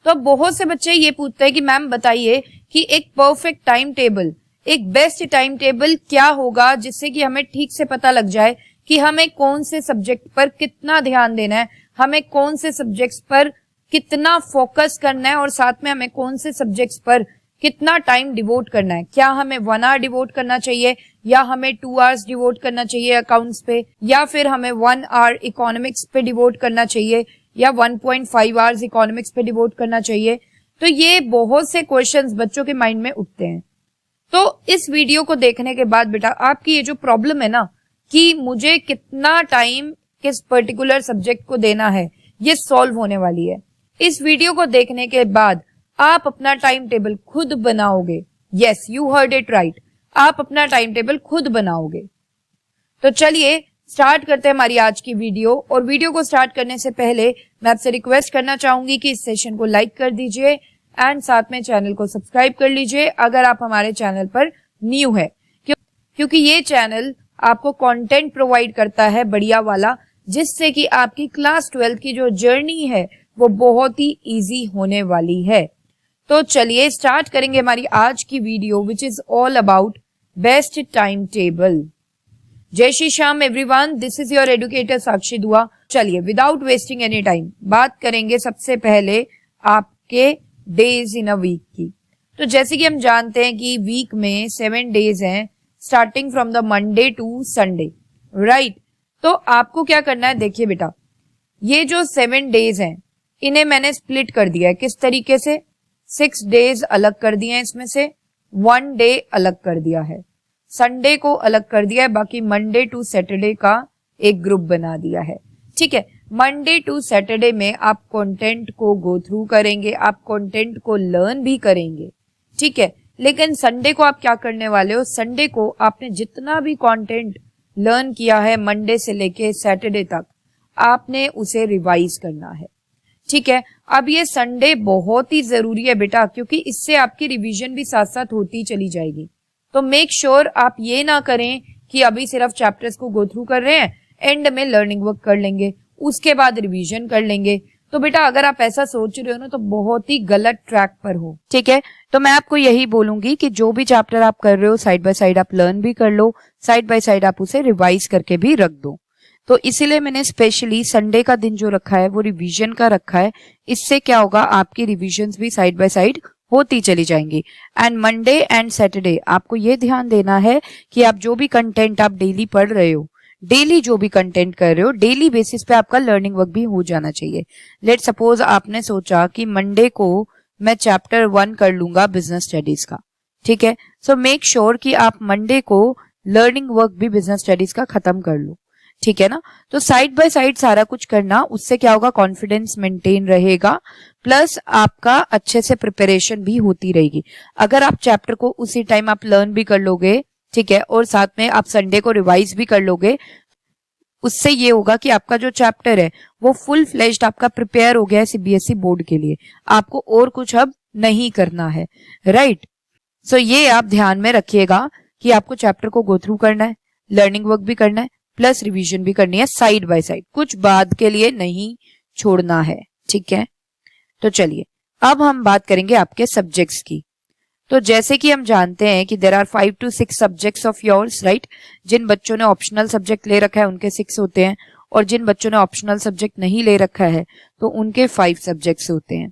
तो अब बहुत से बच्चे ये पूछते हैं कि मैम बताइए कि एक परफेक्ट टाइम टेबल, एक बेस्ट टाइम टेबल क्या होगा जिससे कि हमें ठीक से पता लग जाए कि हमें कौन से सब्जेक्ट पर कितना ध्यान देना है, हमें कौन से सब्जेक्ट्स पर कितना फोकस करना है और साथ में हमें कौन से सब्जेक्ट्स पर कितना टाइम डिवोट करना है। क्या हमें 1 आवर डिवोट करना चाहिए या हमें 2 आवर्स डिवोट करना चाहिए अकाउंट्स पे, या फिर हमें 1 आवर इकोनॉमिक्स पे डिवोट करना चाहिए या 1.5 आवर्स इकोनॉमिक्स पे डिवोट करना चाहिए। तो ये बहुत से क्वेश्चंस बच्चों के माइंड में उठते हैं। तो इस वीडियो को देखने के बाद बेटा आपकी ये जो प्रॉब्लम है ना कि मुझे कितना टाइम किस पर्टिकुलर सब्जेक्ट को देना है, ये सॉल्व होने वाली है। इस वीडियो को देखने के बाद आप अपना टाइम टेबल खुद बनाओगे। Yes, you heard it right, आप अपना टाइम टेबल खुद बनाओगे। तो चलिए स्टार्ट करते हैं हमारी आज की वीडियो। और वीडियो को स्टार्ट करने से पहले मैं आपसे रिक्वेस्ट करना चाहूंगी कि इस सेशन को लाइक कर दीजिए एंड साथ में चैनल को सब्सक्राइब कर लीजिए अगर आप हमारे चैनल पर न्यू है, क्योंकि ये चैनल आपको कंटेंट प्रोवाइड करता है बढ़िया वाला, जिससे कि आपकी क्लास 12 की जो जर्नी है वो बहुत ही इजी होने वाली है। तो चलिए स्टार्ट करेंगे हमारी आज की video which is all about best time table. जय Shri Shyam everyone, this is your educator Sakshi Dua. चलिए विदाउट वेस्टिंग एनी टाइम बात करेंगे सबसे पहले आपके डेज इन अ वीक की। तो जैसे कि हम जानते हैं कि वीक में 7 डेज हैं, starting from the Monday to Sunday, right. तो आपको क्या करना है, देखिए बेटा ये जो 7 डेज हैं इन्हें मैंने स्प्लिट कर दिया है। किस तरीके से? 6 डेज अलग कर दिए हैं, इसमें से 1 डे अलग कर दिया है, संडे को अलग कर दिया है, बाकी मंडे टू सैटरडे का एक ग्रुप बना दिया है। ठीक है, मंडे टू सैटरडे में आप कंटेंट को गो थ्रू करेंगे, आप कंटेंट को लर्न भी करेंगे। ठीक है, लेकिन संडे को आप क्या करने वाले हो, संडे को आपने जितना भी कंटेंट लर्न किया है मंडे से लेके सैटरडे तक आपने उसे रिवाइज करना है। ठीक है, अब ये संडे बहुत ही जरूरी है बेटा, क्योंकि इससे आपकी रिवीजन भी साथ साथ होती चली जाएगी। तो मेक श्योर आप ये ना करें कि अभी सिर्फ चैप्टर्स को गो थ्रू कर रहे हैं, एंड में लर्निंग वर्क कर लेंगे, उसके बाद रिवीजन कर लेंगे। तो बेटा अगर आप ऐसा सोच रहे हो ना तो बहुत ही गलत ट्रैक पर हो। ठीक है, तो मैं आपको यही बोलूंगी कि जो भी चैप्टर आप कर रहे हो साइड बाय साइड आप लर्न भी कर लो, साइड बाय साइड आप उसे रिवाइज करके भी रख दो। तो इसीलिए मैंने स्पेशली संडे का दिन जो रखा है वो रिवीजन का रखा है। इससे क्या होगा, आपकी रिविजन्स भी साइड बाय साइड होती चली जाएंगी। एंड मंडे एंड सैटरडे आपको ये ध्यान देना है कि आप जो भी कंटेंट आप डेली पढ़ रहे हो, डेली जो भी कंटेंट कर रहे हो, डेली बेसिस पे आपका लर्निंग वर्क भी हो जाना चाहिए। लेट सपोज आपने सोचा कि मंडे को मैं चैप्टर 1 कर लूंगा बिजनेस स्टडीज का। ठीक है, सो मेक श्योर कि आप मंडे को लर्निंग वर्क भी बिजनेस स्टडीज का खत्म कर लो। ठीक है ना, तो साइड बाय साइड सारा कुछ करना, उससे क्या होगा, कॉन्फिडेंस मेंटेन रहेगा, प्लस आपका अच्छे से प्रिपरेशन भी होती रहेगी। अगर आप चैप्टर को उसी टाइम आप लर्न भी कर लोगे, ठीक है, और साथ में आप संडे को रिवाइज भी कर लोगे, उससे ये होगा कि आपका जो चैप्टर है वो फुल फ्लेज्ड आपका प्रिपेयर हो गया है सीबीएसई बोर्ड के लिए। आपको और कुछ अब नहीं करना है, राइट। सो ये आप ध्यान में रखिएगा कि आपको चैप्टर को गो थ्रू करना है, लर्निंग वर्क भी करना है, प्लस रिवीजन भी करनी है साइड बाय साइड, कुछ बाद के लिए नहीं छोड़ना है। ठीक है, तो चलिए अब हम बात करेंगे आपके सब्जेक्ट्स की। तो जैसे कि हम जानते हैं कि there are 5 to 6 subjects of yours, right. जिन बच्चों ने ऑप्शनल सब्जेक्ट ले रखा है उनके 6 होते हैं, और जिन बच्चों ने ऑप्शनल सब्जेक्ट नहीं ले रखा है तो उनके 5 सब्जेक्ट्स होते हैं।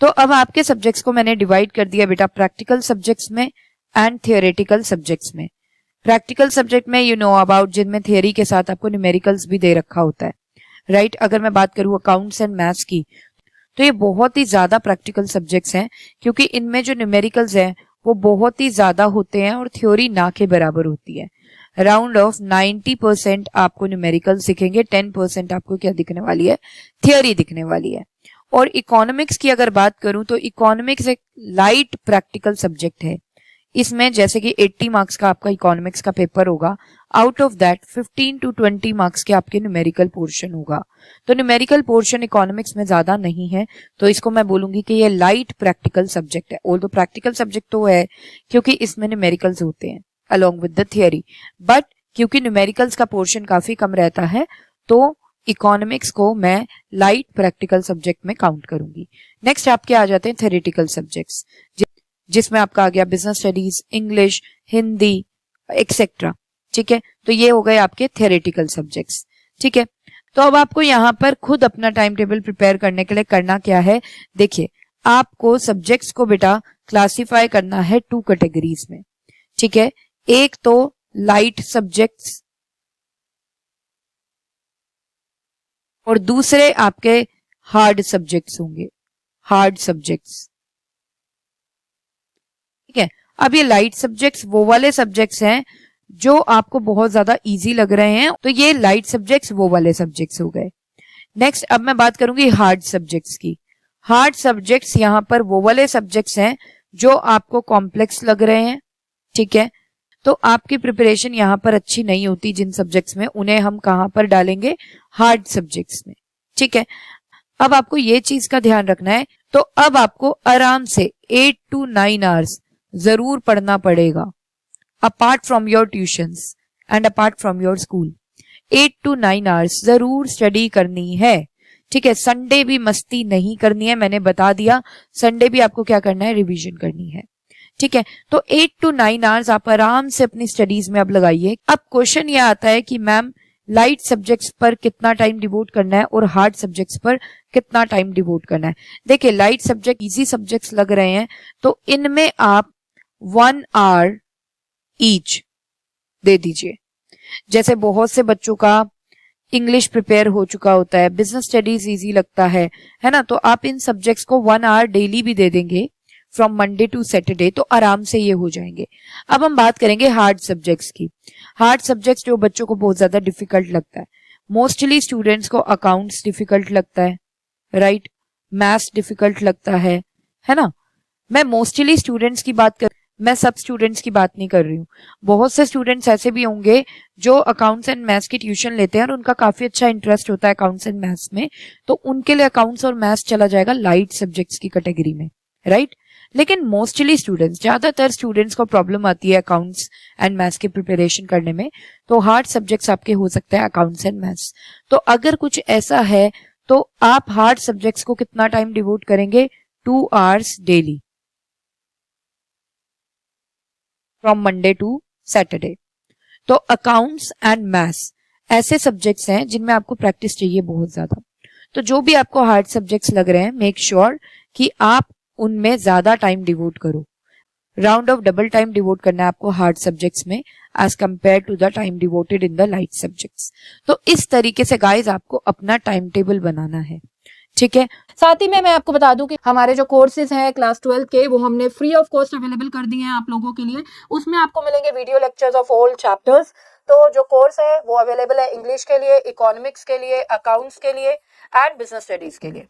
तो अब आपके सब्जेक्ट्स को मैंने डिवाइड कर दिया बेटा प्रैक्टिकल सब्जेक्ट्स में एंड थियोरेटिकल सब्जेक्ट्स में। प्रैक्टिकल सब्जेक्ट में यू नो अबाउट, जिनमें थियोरी के साथ आपको न्यूमेरिकल्स भी दे रखा होता है, राइट। अगर मैं बात करूं अकाउंट्स एंड मैथ्स की, तो ये बहुत ही ज्यादा प्रैक्टिकल सब्जेक्ट्स हैं, क्योंकि इनमें जो न्यूमेरिकल्स हैं वो बहुत ही ज्यादा होते हैं और थ्योरी ना के बराबर होती है। अराउंड ऑफ 90% आपको न्यूमेरिकल्स दिखेंगे, 10% आपको क्या दिखने वाली है, थियोरी दिखने वाली है। और इकोनॉमिक्स की अगर बात करूं तो इकोनॉमिक्स एक लाइट प्रैक्टिकल सब्जेक्ट है। इसमें जैसे कि 80 मार्क्स का आपका इकोनॉमिक्स का पेपर होगा, out of that 15 to 20 marks के आपके न्यूमेरिकल पोर्शन होगा। तो न्यूमेरिकल पोर्शन इकोनॉमिक्स में ज्यादा नहीं है, तो इसको मैं बोलूंगी कि ये लाइट प्रैक्टिकल सब्जेक्ट है। ऑल्दो प्रैक्टिकल सब्जेक्ट तो है क्योंकि इसमें न्यूमेरिकल्स होते हैं along with the theory, but क्योंकि न्यूमेरिकल्स का पोर्शन काफी कम रहता है तो इकोनॉमिक्स को मैं लाइट प्रैक्टिकल सब्जेक्ट में काउंट करूंगी। नेक्स्ट आपके आ जाते हैं थ्योरेटिकल सब्जेक्ट्स, जिसमें आपका आ गया business studies, English, Hindi etcetera. ठीक है, तो ये हो गए आपके थ्योरेटिकल सब्जेक्ट्स। ठीक है, तो अब आपको यहाँ पर खुद अपना टाइम टेबल प्रिपेयर करने के लिए करना क्या है, देखिए आपको सब्जेक्ट्स को बेटा क्लासिफाई करना है 2 कैटेगरीज में। ठीक है, एक तो लाइट सब्जेक्ट्स और दूसरे आपके हार्ड सब्जेक्ट्स होंगे, हार्ड सब्जेक्ट्स। ठीक है, अब ये लाइट सब्जेक्ट्स वो वाले सब्जेक्ट्स हैं जो आपको बहुत ज्यादा इजी लग रहे हैं, तो ये लाइट सब्जेक्ट्स वो वाले सब्जेक्ट्स हो गए। नेक्स्ट अब मैं बात करूंगी हार्ड सब्जेक्ट्स की। हार्ड सब्जेक्ट्स यहाँ पर वो वाले सब्जेक्ट्स हैं जो आपको कॉम्प्लेक्स लग रहे हैं। ठीक है, तो आपकी प्रिपरेशन यहाँ पर अच्छी नहीं होती जिन सब्जेक्ट्स में, उन्हें हम कहां पर डालेंगे, हार्ड सब्जेक्ट्स में। ठीक है, अब आपको ये चीज का ध्यान रखना है, तो अब आपको आराम से 8 to 9 आवर्स जरूर पढ़ना पड़ेगा, apart from your tuitions and apart from your school. 8 to 9 hours जरूर स्टडी करनी है। ठीक है, संडे भी मस्ती नहीं करनी है, मैंने बता दिया, संडे भी आपको क्या करना है, रिवीजन करनी है। ठीक है, तो 8 to 9 आवर्स आप आराम से अपनी स्टडीज में अब लगाइए। अब क्वेश्चन ये आता है कि मैम लाइट सब्जेक्ट्स पर कितना टाइम डिवोट करना है और हार्ड सब्जेक्ट्स पर कितना टाइम डिवोट करना है। देखिए लाइट सब्जेक्ट इजी सब्जेक्ट्स लग रहे हैं, तो इनमें आप 1 आवर ईच दे दीजिए। जैसे बहुत से बच्चों का इंग्लिश प्रिपेयर हो चुका होता है, बिजनेस स्टडीज इजी लगता है ना, तो आप इन सब्जेक्ट्स को 1 आवर डेली भी दे देंगे फ्रॉम मंडे टू सैटरडे, तो आराम से ये हो जाएंगे। अब हम बात करेंगे हार्ड सब्जेक्ट्स की। हार्ड सब्जेक्ट्स जो बच्चों को बहुत ज्यादा डिफिकल्ट लगता है, मोस्टली स्टूडेंट्स को अकाउंट्स डिफिकल्ट लगता है, राइट, मैथ्स डिफिकल्ट लगता है ना। मैं मोस्टली स्टूडेंट्स की बात कर, मैं सब स्टूडेंट्स की बात नहीं कर रही हूँ। बहुत से स्टूडेंट्स ऐसे भी होंगे जो अकाउंट्स एंड मैथ्स की ट्यूशन लेते हैं और उनका काफी अच्छा इंटरेस्ट होता है अकाउंट्स एंड मैथ्स में, तो उनके लिए अकाउंट्स और मैथ्स चला जाएगा लाइट सब्जेक्ट्स की कैटेगरी में, राइट। लेकिन मोस्टली स्टूडेंट्स, ज्यादातर स्टूडेंट्स को प्रॉब्लम आती है अकाउंट्स एंड मैथ्स की प्रिपरेशन करने में, तो हार्ड सब्जेक्ट्स आपके हो सकते हैं अकाउंट्स एंड मैथ्स। तो अगर कुछ ऐसा है तो आप हार्ड सब्जेक्ट्स को कितना टाइम डिवोट करेंगे, 2 hours daily from Monday to Saturday. तो अकाउंट्स एंड मैथ्स ऐसे सब्जेक्ट्स हैं जिनमें आपको प्रैक्टिस चाहिए बहुत ज्यादा। तो जो भी आपको हार्ड सब्जेक्ट्स लग रहे हैं, मेक श्योर कि आप उनमें ज्यादा टाइम डिवोट करो। Round off double time devote करना है आपको हार्ड सब्जेक्ट्स में as compare to the time devoted in the light subjects. तो इस तरीके से गाइस आपको अपना टाइम टेबल बनाना है। ठीक है, साथ ही में मैं आपको बता दूं कि हमारे जो कोर्सेज हैं क्लास 12 के, वो हमने फ्री ऑफ कॉस्ट अवेलेबल कर दिए हैं आप लोगों के लिए। उसमें आपको मिलेंगे video lectures of all chapters. तो जो कोर्स है वो अवेलेबल है इंग्लिश के लिए, इकोनॉमिक्स के लिए, अकाउंट्स के लिए एंड बिजनेस स्टडीज के लिए।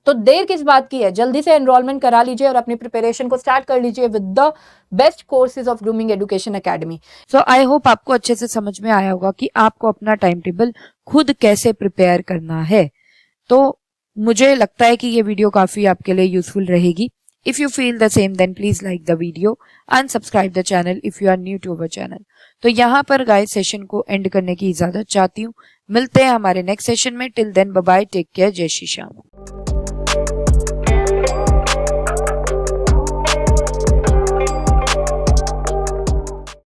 तो देर किस बात की है, जल्दी से एनरोलमेंट करा लीजिए और अपनी प्रिपरेशन को स्टार्ट कर लीजिए with the best courses of grooming education academy. So I hope आपको अच्छे से समझ में आया होगा कि आपको अपना टाइम टेबल खुद कैसे प्रिपेयर करना है। तो मुझे लगता है कि ये वीडियो काफी आपके लिए यूजफुल रहेगी। If you feel the same then please like the video and subscribe the channel if you are new to our channel. तो यहाँ पर गाइस सेशन को एंड करने की इजाजत चाहती हूँ। मिलते हैं हमारे नेक्स्ट सेशन में। Till then bye bye, take care, जय श्री श्याम।